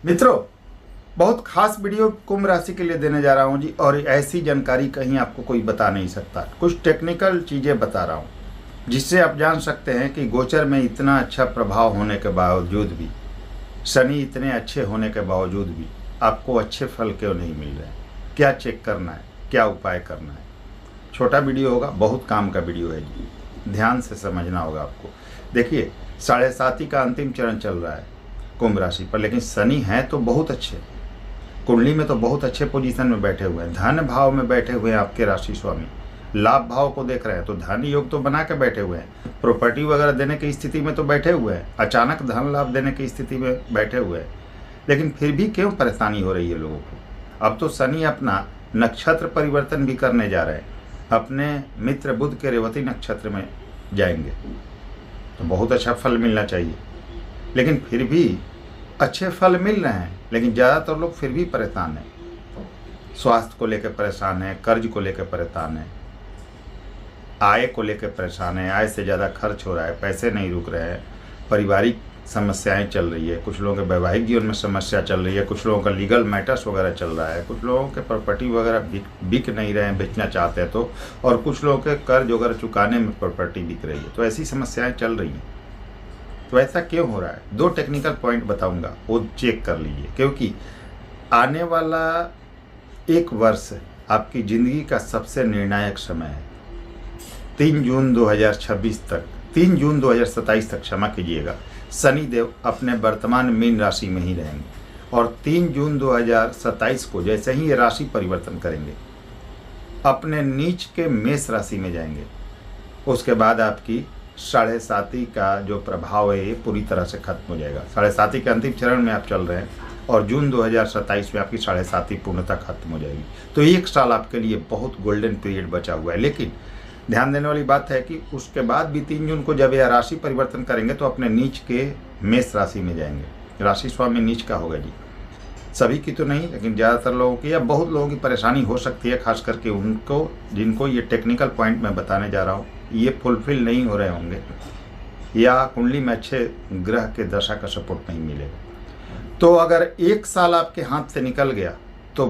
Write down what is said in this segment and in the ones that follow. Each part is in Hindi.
मित्रों, बहुत खास वीडियो कुंभ राशि के लिए देने जा रहा हूं जी। और ऐसी जानकारी कहीं आपको कोई बता नहीं सकता। कुछ टेक्निकल चीज़ें बता रहा हूं जिससे आप जान सकते हैं कि गोचर में इतना अच्छा प्रभाव होने के बावजूद भी, शनि इतने अच्छे होने के बावजूद भी आपको अच्छे फल क्यों नहीं मिल रहे हैं। क्या चेक करना है, क्या उपाय करना है। छोटा वीडियो होगा, बहुत काम का वीडियो है जी, ध्यान से समझना होगा आपको। देखिए, 7.5 का अंतिम चरण चल रहा है कुंभ राशि पर, लेकिन शनि हैं तो बहुत अच्छे, कुंडली में तो बहुत अच्छे पोजीशन में बैठे हुए हैं, धन भाव में बैठे हुए हैं आपके राशि स्वामी, लाभ भाव को देख रहे हैं तो धन योग तो बना के बैठे हुए हैं, प्रॉपर्टी वगैरह देने की स्थिति में तो बैठे हुए हैं, अचानक धन लाभ देने की स्थिति में बैठे हुए हैं। लेकिन फिर भी क्यों परेशानी हो रही है लोगों को। अब तो शनि अपना नक्षत्र परिवर्तन भी करने जा रहे हैं, अपने मित्र बुध के रेवती नक्षत्र में जाएंगे तो बहुत अच्छा फल मिलना चाहिए। लेकिन फिर भी अच्छे फल मिल रहे हैं, लेकिन ज़्यादातर लोग फिर भी परेशान हैं। स्वास्थ्य को लेकर परेशान हैं, कर्ज को लेकर परेशान हैं, आय को लेकर परेशान हैं, आय से ज़्यादा खर्च हो रहा है, पैसे नहीं रुक रहे हैं, पारिवारिक समस्याएं चल रही है, कुछ लोगों के वैवाहिक जीवन में समस्या चल रही है, कुछ लोगों का लीगल मैटर्स वगैरह चल रहा है, कुछ लोगों के प्रॉपर्टी वगैरह बिक नहीं रहे हैं, बेचना चाहते हैं तो, और कुछ लोगों के कर्ज वगैरह चुकाने में प्रॉपर्टी बिक रही है। तो ऐसी समस्याएँ चल रही हैं। तो ऐसा क्यों हो रहा है, 2 टेक्निकल पॉइंट बताऊंगा, वो चेक कर लीजिए। क्योंकि आने वाला 1 वर्ष आपकी ज़िंदगी का सबसे निर्णायक समय है। 3 जून 2026 तक, 3 जून 2027 तक, क्षमा कीजिएगा, शनि देव अपने वर्तमान मीन राशि में ही रहेंगे और 3 जून 2027 को जैसे ही ये राशि परिवर्तन करेंगे अपने नीच के मेष राशि में जाएंगे। उसके बाद आपकी 7.5 का जो प्रभाव है ये पूरी तरह से खत्म हो जाएगा। 7.5 के अंतिम चरण में आप चल रहे हैं और जून 2027 में आपकी 7.5 पूर्णतः खत्म हो जाएगी। तो 1 साल आपके लिए बहुत गोल्डन पीरियड बचा हुआ है। लेकिन ध्यान देने वाली बात है कि उसके बाद भी 3 जून को जब यह राशि परिवर्तन करेंगे तो अपने नीच के मेष राशि में जाएंगे। राशि स्वामी नीच का होगा जी, सभी की तो नहीं, लेकिन ज़्यादातर लोगों की या बहुत लोगों की परेशानी हो सकती है, खास करके उनको जिनको ये टेक्निकल पॉइंट मैं बताने जा रहा हूँ ये फुलफिल नहीं हो रहे होंगे या कुंडली में अच्छे ग्रह के दशा का सपोर्ट नहीं मिलेगा। तो अगर 1 साल आपके हाथ से निकल गया तो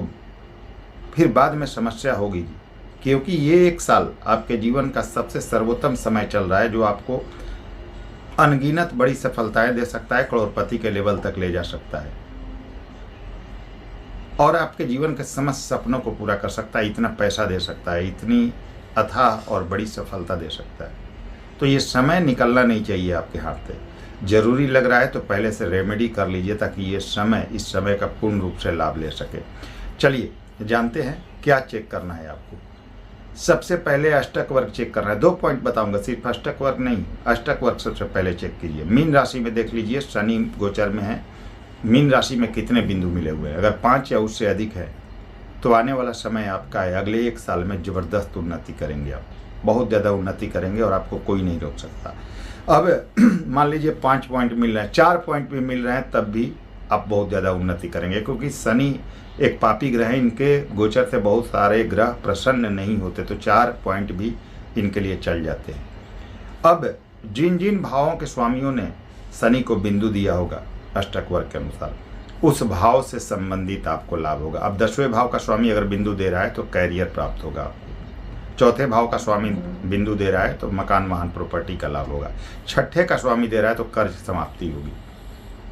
फिर बाद में समस्या होगी जी। क्योंकि ये 1 साल आपके जीवन का सबसे सर्वोत्तम समय चल रहा है जो आपको अनगिनत बड़ी सफलताएं दे सकता है, करोड़पति के लेवल तक ले जा सकता है और आपके जीवन के समस्त सपनों को पूरा कर सकता है, इतना पैसा दे सकता है, इतनी अथाह और बड़ी सफलता दे सकता है। तो ये समय निकलना नहीं चाहिए आपके हाथ से। जरूरी लग रहा है तो पहले से रेमेडी कर लीजिए ताकि ये समय, इस समय का पूर्ण रूप से लाभ ले सके। चलिए जानते हैं क्या चेक करना है आपको। सबसे पहले अष्टक वर्ग चेक करना है। 2 पॉइंट बताऊंगा, सिर्फ अष्टक वर्ग नहीं, अष्टक वर्ग सबसे पहले चेक कीजिए। मीन राशि में देख लीजिए, शनि गोचर में है, मीन राशि में कितने बिंदु मिले हुए हैं। अगर 5 या उससे अधिक है तो आने वाला समय आपका है, अगले 1 साल में ज़बरदस्त उन्नति करेंगे आप, बहुत ज़्यादा उन्नति करेंगे और आपको कोई नहीं रोक सकता। अब मान लीजिए 5 पॉइंट मिल रहे हैं, 4 पॉइंट भी मिल रहे हैं, तब भी आप बहुत ज़्यादा उन्नति करेंगे। क्योंकि शनि एक पापी ग्रह है, इनके गोचर से बहुत सारे ग्रह प्रसन्न नहीं होते, तो 4 पॉइंट भी इनके लिए चल जाते हैं। अब जिन जिन भावों के स्वामियों ने शनि को बिंदु दिया होगा अष्टक वर्ग के अनुसार, उस भाव से संबंधित आपको लाभ होगा। अब 10वें भाव का स्वामी अगर बिंदु दे रहा है तो कैरियर प्राप्त होगा आपको। 4थे भाव का स्वामी बिंदु दे रहा है तो मकान वाहन प्रॉपर्टी का लाभ होगा। 6ठे का स्वामी दे रहा है तो कर्ज समाप्ति होगी।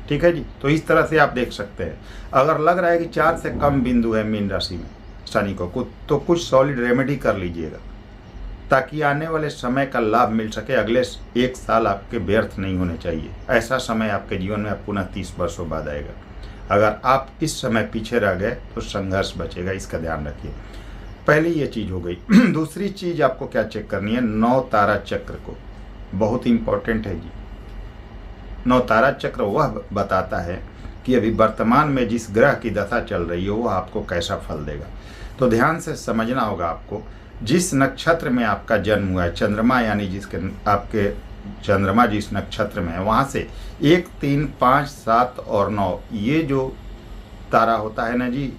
ठीक है जी। तो इस तरह से आप देख सकते हैं। अगर लग रहा है कि 4 से कम बिंदु है मीन राशि में शनि को, तो कुछ सॉलिड रेमेडी कर लीजिएगा ताकि आने वाले समय का लाभ मिल सके। अगले 1 साल आपके व्यर्थ नहीं होने चाहिए। ऐसा समय आपके जीवन में पुनः 30 वर्षों बाद आएगा। अगर आप इस समय पीछे रह गए तो संघर्ष बचेगा, इसका ध्यान रखिए। पहली ये चीज़ हो गई। दूसरी चीज़ आपको क्या चेक करनी है, 9 तारा चक्र को, बहुत इंपॉर्टेंट है जी। 9 तारा चक्र वह बताता है कि अभी वर्तमान में जिस ग्रह की दशा चल रही है वो आपको कैसा फल देगा। तो ध्यान से समझना होगा आपको। जिस नक्षत्र में आपका जन्म हुआ है, चंद्रमा यानी जिसके आपके चंद्रमा जिस नक्षत्र में है, वहाँ से 1, 3, 5, 7 और 9 ये जो तारा होता है ना जी,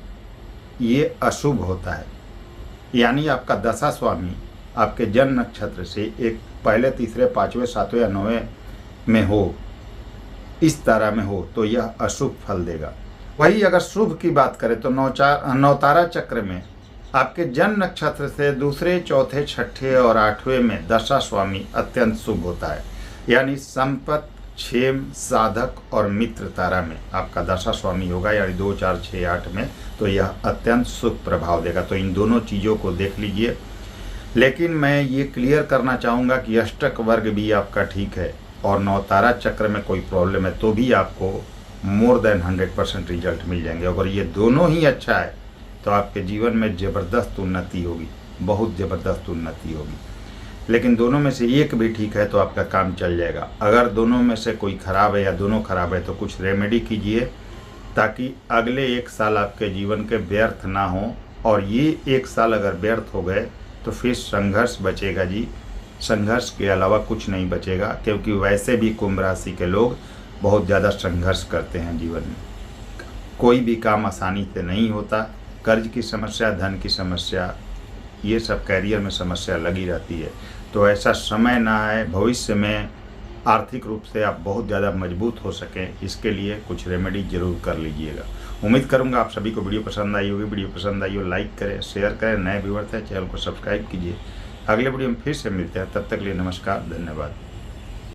ये अशुभ होता है। यानी आपका दशा स्वामी आपके जन्म नक्षत्र से एक पहले, तीसरे, 5वें, 7वें या 9वें में हो, इस तारा में हो तो यह अशुभ फल देगा। वही अगर शुभ की बात करें तो नवतारा चक्र में आपके जन्म नक्षत्र से दूसरे, चौथे, छठे और आठवें में दशा स्वामी अत्यंत शुभ होता है। यानी संपत, क्षेम, साधक और मित्र तारा में आपका दशा स्वामी होगा, यानी 2, 4, 6, 8 में, तो यह अत्यंत शुभ प्रभाव देगा। तो इन दोनों चीज़ों को देख लीजिए। लेकिन मैं ये क्लियर करना चाहूँगा कि अष्टक वर्ग भी आपका ठीक है और नवतारा चक्र में कोई प्रॉब्लम है तो भी आपको मोर देन 100% रिजल्ट मिल जाएंगे। अगर ये दोनों ही अच्छा है तो आपके जीवन में ज़बरदस्त उन्नति होगी, बहुत ज़बरदस्त उन्नति होगी। लेकिन दोनों में से एक भी ठीक है तो आपका काम चल जाएगा। अगर दोनों में से कोई ख़राब है या दोनों ख़राब है तो कुछ रेमेडी कीजिए ताकि अगले 1 साल आपके जीवन के व्यर्थ ना हो। और ये 1 साल अगर व्यर्थ हो गए तो फिर संघर्ष बचेगा जी, संघर्ष के अलावा कुछ नहीं बचेगा। क्योंकि वैसे भी कुंभ राशि के लोग बहुत ज़्यादा संघर्ष करते हैं जीवन में। कोई भी काम आसानी से नहीं होता। कर्ज की समस्या, धन की समस्या, ये सब कैरियर में समस्या लगी रहती है। तो ऐसा समय ना आए भविष्य में आर्थिक रूप से आप बहुत ज़्यादा मजबूत हो सकें, इसके लिए कुछ रेमेडी जरूर कर लीजिएगा। उम्मीद करूंगा आप सभी को वीडियो पसंद आई होगी। वीडियो पसंद आई हो लाइक करें, शेयर करें। नए व्यूअर्स हैं चैनल को सब्सक्राइब कीजिए। अगले वीडियो में फिर से मिलते हैं, तब तक के लिए नमस्कार, धन्यवाद।